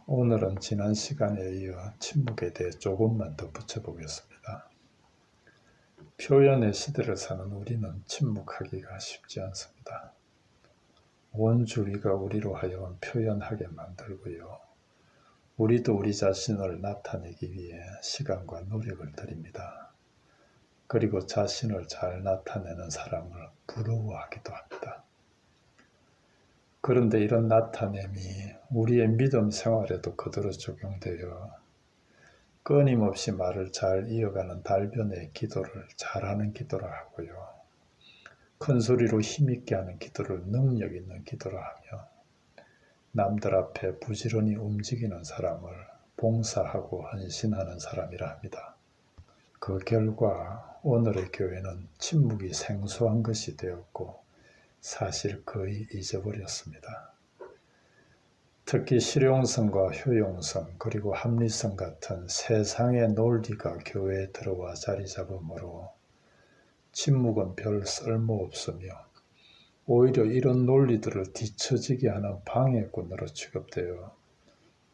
오늘은 지난 시간에 이어 침묵에 대해 조금만 더 붙여보겠습니다. 표현의 시대를 사는 우리는 침묵하기가 쉽지 않습니다. 온 주위가 우리로 하여금 표현하게 만들고요. 우리도 우리 자신을 나타내기 위해 시간과 노력을 들입니다. 그리고 자신을 잘 나타내는 사람을 부러워하기도 합니다. 그런데 이런 나타냄이 우리의 믿음 생활에도 그대로 적용되어 끊임없이 말을 잘 이어가는 달변의 기도를 잘하는 기도라 하고요. 큰 소리로 힘있게 하는 기도를 능력 있는 기도라 하며 남들 앞에 부지런히 움직이는 사람을 봉사하고 헌신하는 사람이라 합니다. 그 결과 오늘의 교회는 침묵이 생소한 것이 되었고 사실 거의 잊어버렸습니다. 특히 실용성과 효용성 그리고 합리성 같은 세상의 논리가 교회에 들어와 자리 잡으므로 침묵은 별 쓸모없으며 오히려 이런 논리들을 뒤처지게 하는 방해꾼으로 취급되어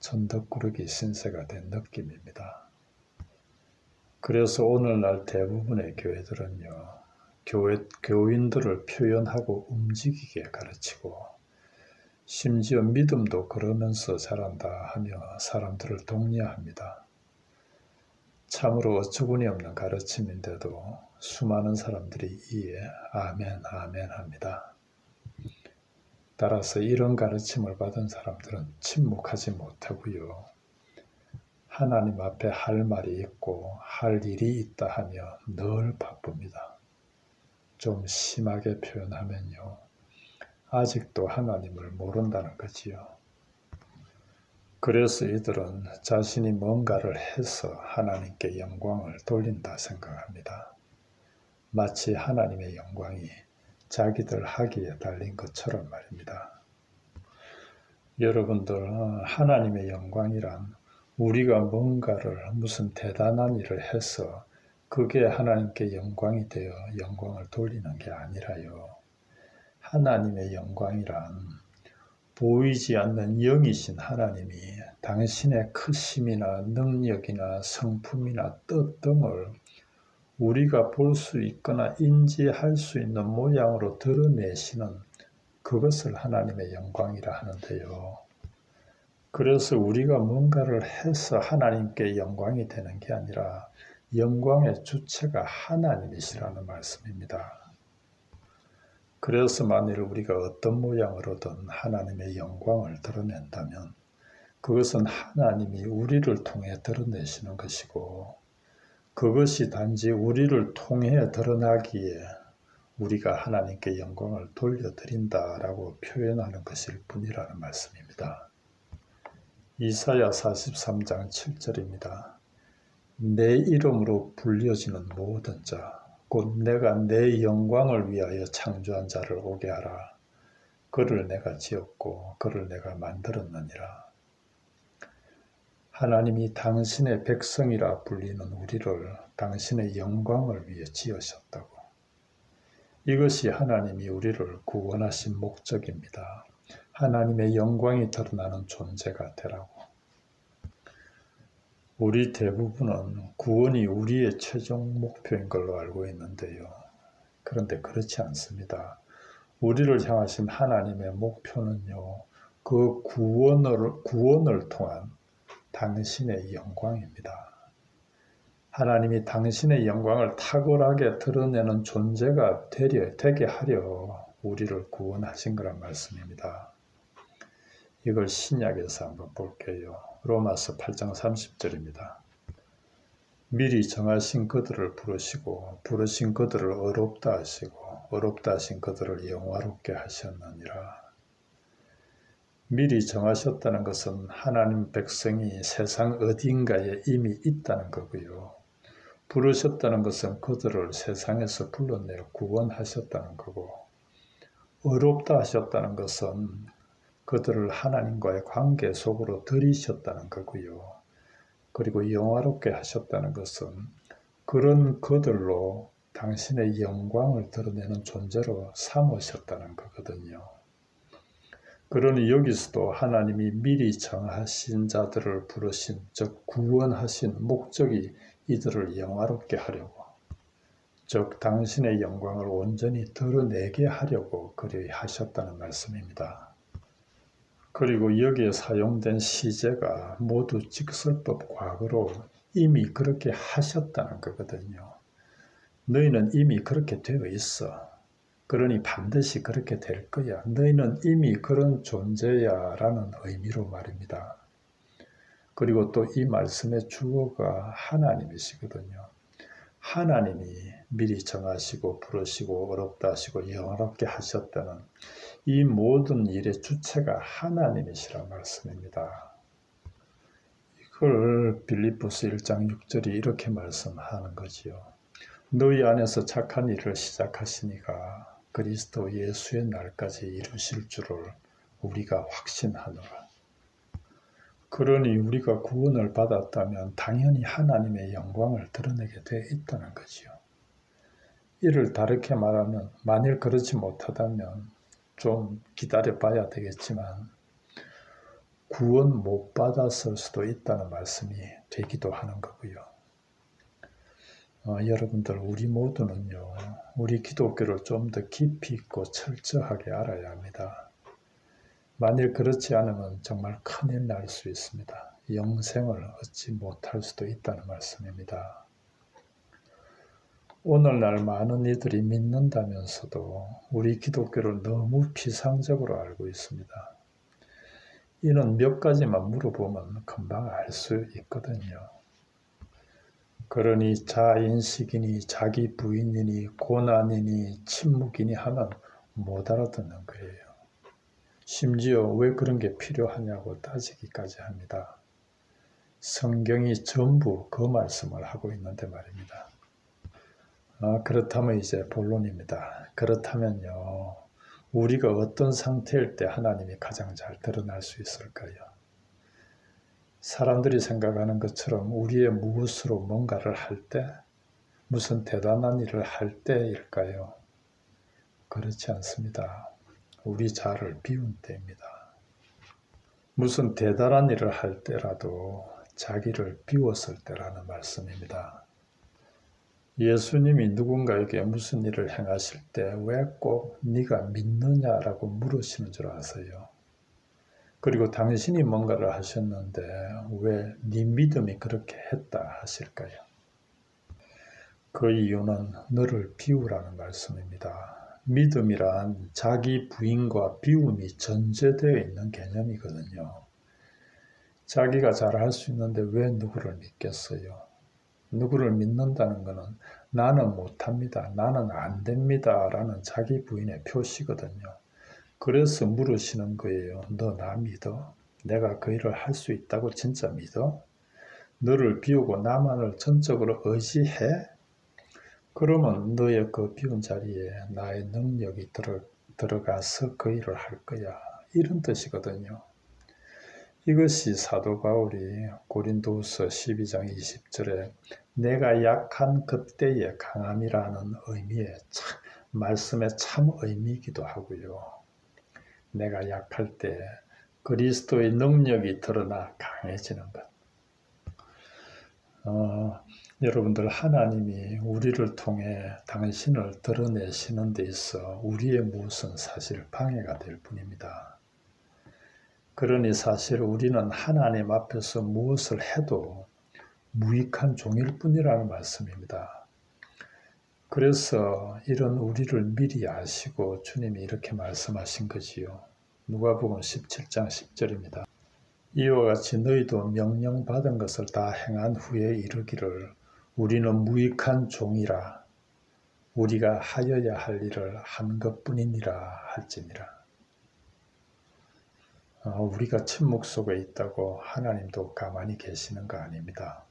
천덕꾸러기 신세가 된 느낌입니다. 그래서 오늘날 대부분의 교회들은요, 교인들을 표현하고 움직이게 가르치고 심지어 믿음도 그러면서 자란다 하며 사람들을 독려합니다. 참으로 어처구니 없는 가르침인데도 수많은 사람들이 이에 아멘 아멘 합니다. 따라서 이런 가르침을 받은 사람들은 침묵하지 못하고요. 하나님 앞에 할 말이 있고 할 일이 있다 하며 늘 바쁩니다. 좀 심하게 표현하면요. 아직도 하나님을 모른다는 거지요. 그래서 이들은 자신이 뭔가를 해서 하나님께 영광을 돌린다 생각합니다. 마치 하나님의 영광이 자기들 하기에 달린 것처럼 말입니다. 여러분들, 하나님의 영광이란 우리가 뭔가를 무슨 대단한 일을 해서 그게 하나님께 영광이 되어 영광을 돌리는 게 아니라요. 하나님의 영광이란 보이지 않는 영이신 하나님이 당신의 크심이나 능력이나 성품이나 뜻 등을 우리가 볼 수 있거나 인지할 수 있는 모양으로 드러내시는 그것을 하나님의 영광이라 하는데요. 그래서 우리가 뭔가를 해서 하나님께 영광이 되는 게 아니라 영광의 주체가 하나님이시라는 말씀입니다. 그래서 만일 우리가 어떤 모양으로든 하나님의 영광을 드러낸다면 그것은 하나님이 우리를 통해 드러내시는 것이고 그것이 단지 우리를 통해 드러나기에 우리가 하나님께 영광을 돌려드린다라고 표현하는 것일 뿐이라는 말씀입니다. 이사야 43장 7절입니다. 내 이름으로 불려지는 모든 자, 곧 내가 내 영광을 위하여 창조한 자를 오게 하라. 그를 내가 지었고 그를 내가 만들었느니라. 하나님이 당신의 백성이라 불리는 우리를 당신의 영광을 위해 지으셨다고. 이것이 하나님이 우리를 구원하신 목적입니다. 하나님의 영광이 드러나는 존재가 되라고. 우리 대부분은 구원이 우리의 최종 목표인 걸로 알고 있는데요. 그런데 그렇지 않습니다. 우리를 향하신 하나님의 목표는요, 그 구원을 통한 당신의 영광입니다. 하나님이 당신의 영광을 탁월하게 드러내는 존재가 되게 하려 우리를 구원하신 거란 말씀입니다. 이걸 신약에서 한번 볼게요. 로마서 8장 30절입니다. 미리 정하신 그들을 부르시고 부르신 그들을 어렵다 하시고 어렵다 하신 그들을 영화롭게 하셨느니라. 미리 정하셨다는 것은 하나님 백성이 세상 어딘가에 이미 있다는 거고요. 부르셨다는 것은 그들을 세상에서 불러내어 구원하셨다는 거고, 어렵다 하셨다는 것은 그들을 하나님과의 관계 속으로 들이셨다는 거고요. 그리고 영화롭게 하셨다는 것은 그런 그들로 당신의 영광을 드러내는 존재로 삼으셨다는 거거든요. 그러니 여기서도 하나님이 미리 정하신 자들을 부르신, 즉 구원하신 목적이 이들을 영화롭게 하려고, 즉 당신의 영광을 온전히 드러내게 하려고 그리 하셨다는 말씀입니다. 그리고 여기에 사용된 시제가 모두 직설법 과거로 이미 그렇게 하셨다는 거거든요. 너희는 이미 그렇게 되어 있어. 그러니 반드시 그렇게 될 거야. 너희는 이미 그런 존재야 라는 의미로 말입니다. 그리고 또 이 말씀의 주어가 하나님이시거든요. 하나님이 미리 정하시고 부르시고 어렵다 하시고 영화롭게 하셨다는 이 모든 일의 주체가 하나님이시란 말씀입니다. 이걸 빌립보서 1장 6절이 이렇게 말씀하는 거지요. 너희 안에서 착한 일을 시작하시니가 그리스도 예수의 날까지 이루실 줄을 우리가 확신하노라. 그러니 우리가 구원을 받았다면 당연히 하나님의 영광을 드러내게 되어 있다는 거지요. 이를 다르게 말하면 만일 그렇지 못하다면 좀 기다려 봐야 되겠지만 구원 못 받았을 수도 있다는 말씀이 되기도 하는 거고요. 여러분들 우리 모두는요. 우리 기독교를 좀 더 깊이 있고 철저하게 알아야 합니다. 만일 그렇지 않으면 정말 큰일 날 수 있습니다. 영생을 얻지 못할 수도 있다는 말씀입니다. 오늘날 많은 이들이 믿는다면서도 우리 기독교를 너무 피상적으로 알고 있습니다. 이는 몇 가지만 물어보면 금방 알 수 있거든요. 그러니 자인식이니 자기 부인이니 고난이니 침묵이니 하면 못 알아듣는 거예요. 심지어 왜 그런 게 필요하냐고 따지기까지 합니다. 성경이 전부 그 말씀을 하고 있는데 말입니다. 그렇다면 이제 본론입니다. 그렇다면요. 우리가 어떤 상태일 때 하나님이 가장 잘 드러날 수 있을까요? 사람들이 생각하는 것처럼 우리의 무엇으로 뭔가를 할 때, 무슨 대단한 일을 할 때일까요? 그렇지 않습니다. 우리 자를 비운 때입니다. 무슨 대단한 일을 할 때라도 자기를 비웠을 때라는 말씀입니다. 예수님이 누군가에게 무슨 일을 행하실 때 왜 꼭 네가 믿느냐라고 물으시는 줄 아세요? 그리고 당신이 뭔가를 하셨는데 왜 네 믿음이 그렇게 했다 하실까요? 그 이유는 너를 비우라는 말씀입니다. 믿음이란 자기 부인과 비움이 전제되어 있는 개념이거든요. 자기가 잘할 수 있는데 왜 누구를 믿겠어요? 누구를 믿는다는 것은 나는 못합니다. 나는 안 됩니다. 라는 자기 부인의 표시거든요. 그래서 물으시는 거예요. 너 나 믿어? 내가 그 일을 할 수 있다고 진짜 믿어? 너를 비우고 나만을 전적으로 의지해? 그러면 너의 그 비운 자리에 나의 능력이 들어가서 그 일을 할 거야. 이런 뜻이거든요. 이것이 사도 바울이 고린도후서 12장 20절에 내가 약한 그때의 강함이라는 의미의 말씀의 참 의미이기도 하고요. 내가 약할 때 그리스도의 능력이 드러나 강해지는 것. 여러분들 하나님이 우리를 통해 당신을 드러내시는 데 있어 우리의 무엇은 사실 방해가 될 뿐입니다. 그러니 사실 우리는 하나님 앞에서 무엇을 해도 무익한 종일 뿐이라는 말씀입니다. 그래서 이런 우리를 미리 아시고 주님이 이렇게 말씀하신 거지요. 누가복음 17장 10절입니다. 이와 같이 너희도 명령받은 것을 다 행한 후에 이르기를 우리는 무익한 종이라 우리가 하여야 할 일을 한 것뿐이니라 할지니라. 우리가 침묵 속에 있다고 하나님도 가만히 계시는 거 아닙니다.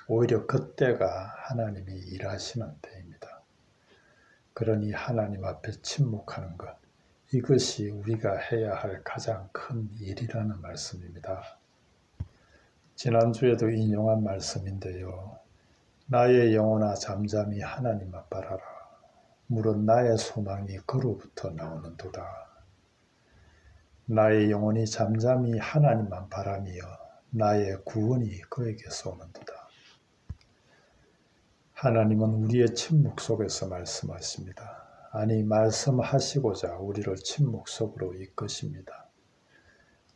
오히려 그때가 하나님이 일하시는 때입니다. 그러니 하나님 앞에 침묵하는 것, 이것이 우리가 해야 할 가장 큰 일이라는 말씀입니다. 지난주에도 인용한 말씀인데요. 나의 영혼아 잠잠히 하나님만 바라라. 물은 나의 소망이 그로부터 나오는도다. 나의 영혼이 잠잠히 하나님만 바라며 나의 구원이 그에게서 오는도다. 하나님은 우리의 침묵 속에서 말씀하십니다. 아니, 말씀하시고자 우리를 침묵 속으로 이끄십니다.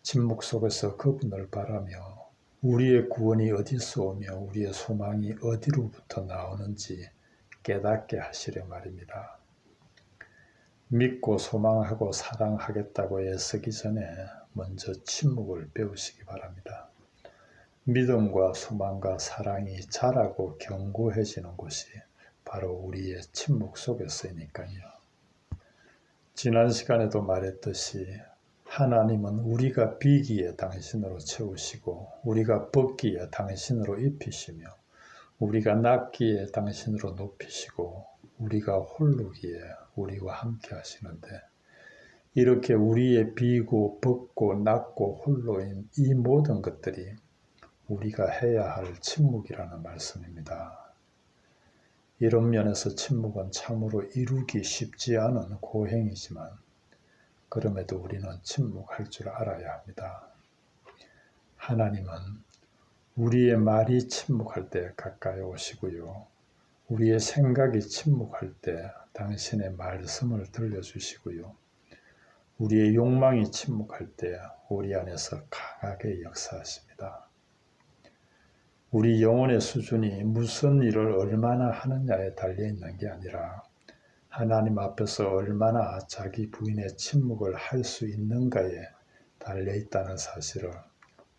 침묵 속에서 그분을 바라며 우리의 구원이 어디서 오며 우리의 소망이 어디로부터 나오는지 깨닫게 하시려 말입니다. 믿고 소망하고 사랑하겠다고 애쓰기 전에 먼저 침묵을 배우시기 바랍니다. 믿음과 소망과 사랑이 자라고 견고해지는 곳이 바로 우리의 침묵 속에서이니까요. 지난 시간에도 말했듯이 하나님은 우리가 비기에 당신으로 채우시고 우리가 벗기에 당신으로 입히시며 우리가 낮기에 당신으로 높이시고 우리가 홀르기에 우리와 함께 하시는데, 이렇게 우리의 비고 벗고 낮고 홀로인 이 모든 것들이 우리가 해야 할 침묵이라는 말씀입니다. 이런 면에서 침묵은 참으로 이루기 쉽지 않은 고행이지만 그럼에도 우리는 침묵할 줄 알아야 합니다. 하나님은 우리의 말이 침묵할 때 가까이 오시고요. 우리의 생각이 침묵할 때 당신의 말씀을 들려주시고요. 우리의 욕망이 침묵할 때 우리 안에서 강하게 역사하십니다. 우리 영혼의 수준이 무슨 일을 얼마나 하느냐에 달려있는 게 아니라 하나님 앞에서 얼마나 자기 부인의 침묵을 할 수 있는가에 달려있다는 사실을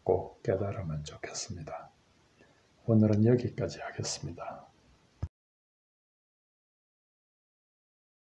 꼭 깨달으면 좋겠습니다. 오늘은 여기까지 하겠습니다.